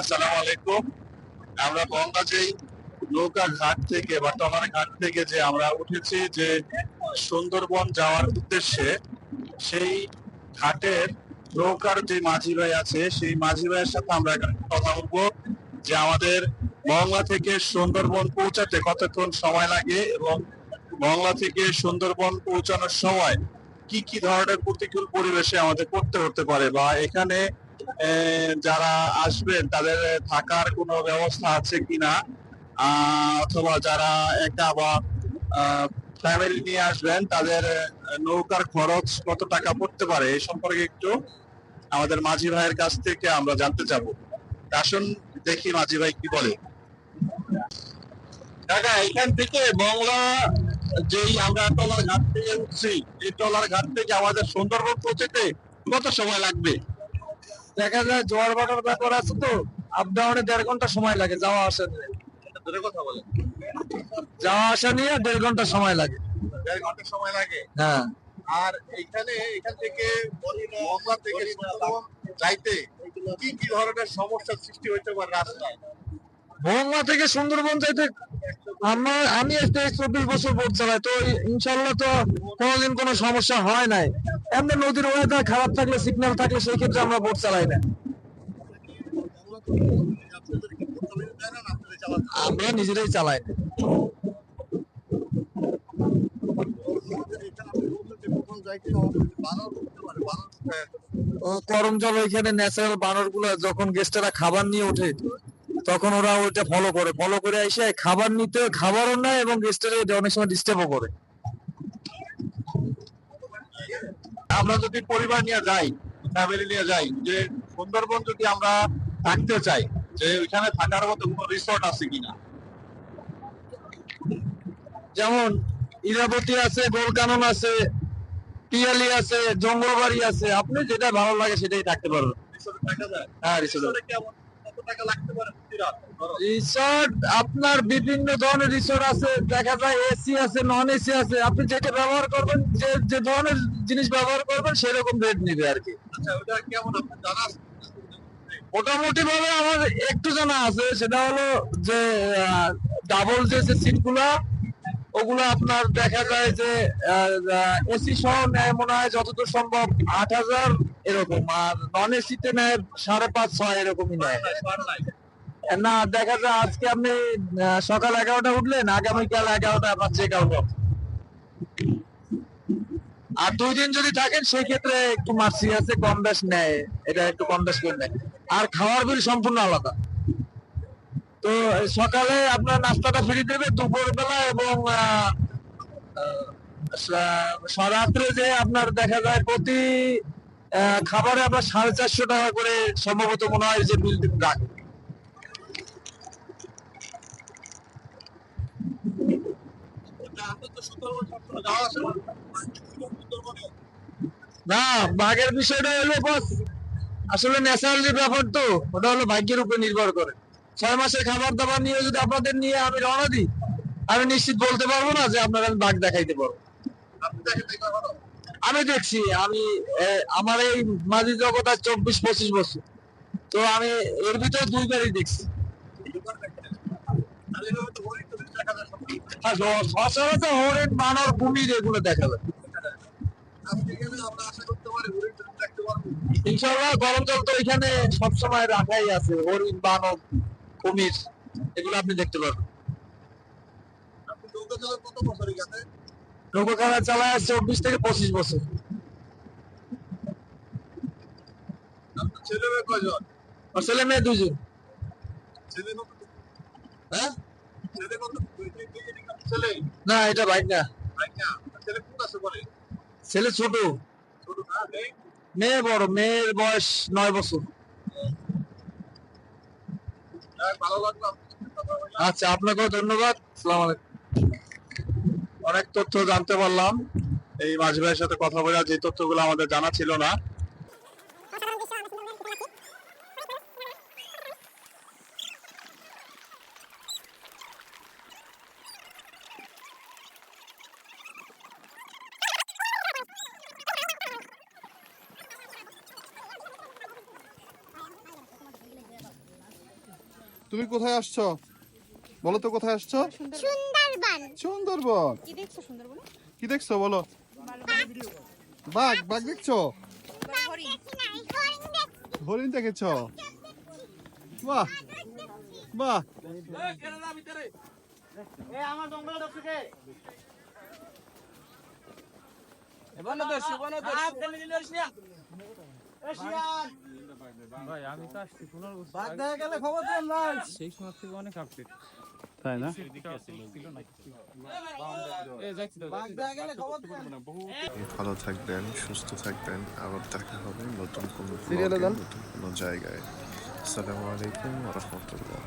আসসালামু আলাইকুম। আমরা গঙ্গা যেই নৌকা ঘাট থেকে বা টলার ঘাট থেকে যে আমরা উঠেছি যে সুন্দরবন যাওয়ার উদ্দেশ্যে, সেই ঘাটের নৌকার যে মাঝি ভাই আছে সেই মাঝি ভাইয়ের সাথে আমরা এখন কথা বলবো যে আমাদের মংলা থেকে সুন্দরবন পৌঁছাতে কতক্ষণ সময় লাগে এবং মংলা থেকে সুন্দরবন পৌঁছানোর সময় কি কি ধরনের প্রতিকূল পরিবেশে আমাদের পড়তে হতে পারে, বা এখানে যারা আসবেন তাদের থাকার কোনো ব্যবস্থা আছে কিনা, অথবা যারা একা বা ফ্যামিলি নিয়ে আসবেন তাদের নৌকার খরচ কত টাকা পড়তে পারে এই সম্পর্কে একটু আমাদের মাঝি ভাইয়ের কাছ থেকে আমরা জানতে চাবো। আসুন দেখি মাঝি ভাই কি বলে। কাকা, এখান থেকে মংলা যেই আমরা টলার ঘাট থেকে উঠছি, এই টলার ঘাট থেকে আমাদের সুন্দরবন পৌঁছতে কত সময় লাগবে? দেখা যায় জোয়ার ভাটার ব্যাপার আছে, তো আপ ডাউনে 1.5 ঘন্টা সময় লাগে। যাওয়া আসা নিয়ে ধরে কথা বলেন। দেড় ঘন্টা সময় লাগে। 1.5 ঘন্টা সময় লাগে। হ্যাঁ, আর এখান থেকে মংলা থেকে সুন্দরবন যাইতে কি কি ধরনের সমস্যার সৃষ্টি হইতে পারে রাস্তায়? মংলা থেকে সুন্দরবন যাইতে আমি 24 বছর বোট চালাই, তো ইনশাল্লাহ তো কোনোদিন কোনো সমস্যা হয় নাই। এমনি নদীর ওয়েদার খারাপ থাকলে, সিগন্যাল থাকলে, সেই ক্ষেত্রে আমরা বোট চালাই না। আমরা নিজেরাই চালাই না। করমজল ওইখানে ন্যাচারাল বানর গুলো যখন গেস্টেরা খাবার নিয়ে ওঠে, তখন ওরা ওইটা ফলো করে এসে খাবার নিতে, খাবারও নেয় এবং গেস্টেরা অনেক সময় ডিস্টার্বও করে। আমরা যদি পরিবার নিয়ে যাই, ফ্যামিলি নিয়ে যাই, যে সুন্দরবন যদি আমরা থাকতে চাই, যে ওইখানে থাকার মতো কোনো রিসোর্ট আছে কিনা? যেমন ইরাবতী আছে, গোলকানন আছে, পিয়ালি আছে, জঙ্গলবাড়ি আছে। আপনি যেটা ভালো লাগে সেটাই থাকতে পারবেন। রিসোর্টে থাকা যায়? হ্যাঁ, রিসোর্টে কেমন, কত টাকা লাগতে পারে প্রতি রাত? রিসোর্ট আপনার বিভিন্ন ধরনের রিসোর্ট আছে। দেখা যায় এসি আছে, নন এসি আছে। আপনি যেটা ব্যবহার করবেন, যে যে ধরনের জিনিস ব্যবহার করবেন সেরকম রেট নিবে আর কি। আচ্ছা, ওটা কেমন আপনার জানা আছে? মোটামুটি ভাবে আমার একটু জানা আছে, সেটা হলো যে ডাবল যে সিট গুলা, ওগুলো আপনার দেখা যায় যে এসি সহ নেয় মনে হয় যতদূর সম্ভব 8,000 এরকম, আর নন এসিতে নেয় 5.5-6 এরকমই নেয়। না, দেখা যায় আজকে আপনি সকাল 11টা উঠলেন, আগামীকাল 11টা আপনার চেক আউট হবে। আর 2 দিন যদি থাকেন সেই ক্ষেত্রে একটু মার্সি আছে, কম বেশ নেয়, এটা একটু কম বেশ করে নেয়। আর খাওয়ার বিল সম্পূর্ণ আলাদা। তো সকালে আপনার নাস্তাটা ফ্রি দেবে দুপুর বেলা, এবং রাত্রে যে আপনার দেখা যায় প্রতি খাবারে আপনার 450 টাকা করে সম্ভবত মনে হয় যে বিল রাখে। না, ভাগের বিষয়টা হলো বস, আসলে ন্যাচারাল যে ব্যাপার, তো ওটা হলো ভাগ্যের উপর নির্ভর করে। 6 মাসের খাবার দাবার নিয়ে যদি আপনাদের নিয়ে আমি রওনা দিই, আমি নিশ্চিত বলতে পারবো না যে আপনার আমি বাঘ দেখাইতে পারবো। আমি দেখছি, আমি আমার এই মাঝি জগৎ আর 24-25 বছর, তো আমি এর ভিতরে 2বারই দেখছি। সচরাচর হরিণ, বানর, কুমির এগুলো দেখা যায়। ইনশাল্লাহ গরম জল তো এখানে সবসময় রাখাই আছে। হরিণ, বানর, কুমির এগুলো আপনি দেখতে পারবেন। নৌকা খেলা চালায় 24 থেকে 25 বছর। ছেলে মেয়ে কয়জন? আর ছেলে মেয়ে 2জন। ছেলে কত? হ্যাঁ, ছেলে কত? ছেলে? না এটা বাইক না। ভাই না, ছেলে কোন আছে বলে? ছেলে ছোট, ছোট না, মেয়ে? মেয়ে বড়। মেয়ের বয়স 9 বছর। ভালো লাগলো। আচ্ছা, আপনাকেও ধন্যবাদ। আসসালামু আলাইকুম। অনেক তথ্য জানতে পারলাম এই মাঝি ভাইয়ের সাথে কথা বলে, যে তথ্যগুলো আমাদের জানা ছিল না। তুমি কোথায় আসছো? বলো তো কোথায় আসছো? সুন্দরবন। সুন্দরবন। কি দেখছো সুন্দরবনে? কি দেখছো বলো? বাঘ, বাঘ দেখছো? হরিণ। হরিণ দেখেছো? বাহ বাহ। ভাই আমি তো আসছি সেই সময় থেকে অনেক আপডেট, তাই না? ছিল না ভালো থাকবেন, সুস্থ থাকবেন। আবার দেখা হবে নতুন কোনো সিরিয়ালে ব্লগে, দেন। নতুন কোনো জায়গায়। আসসালামু আলাইকুম ওয়া রাহমাতুল্লাহ।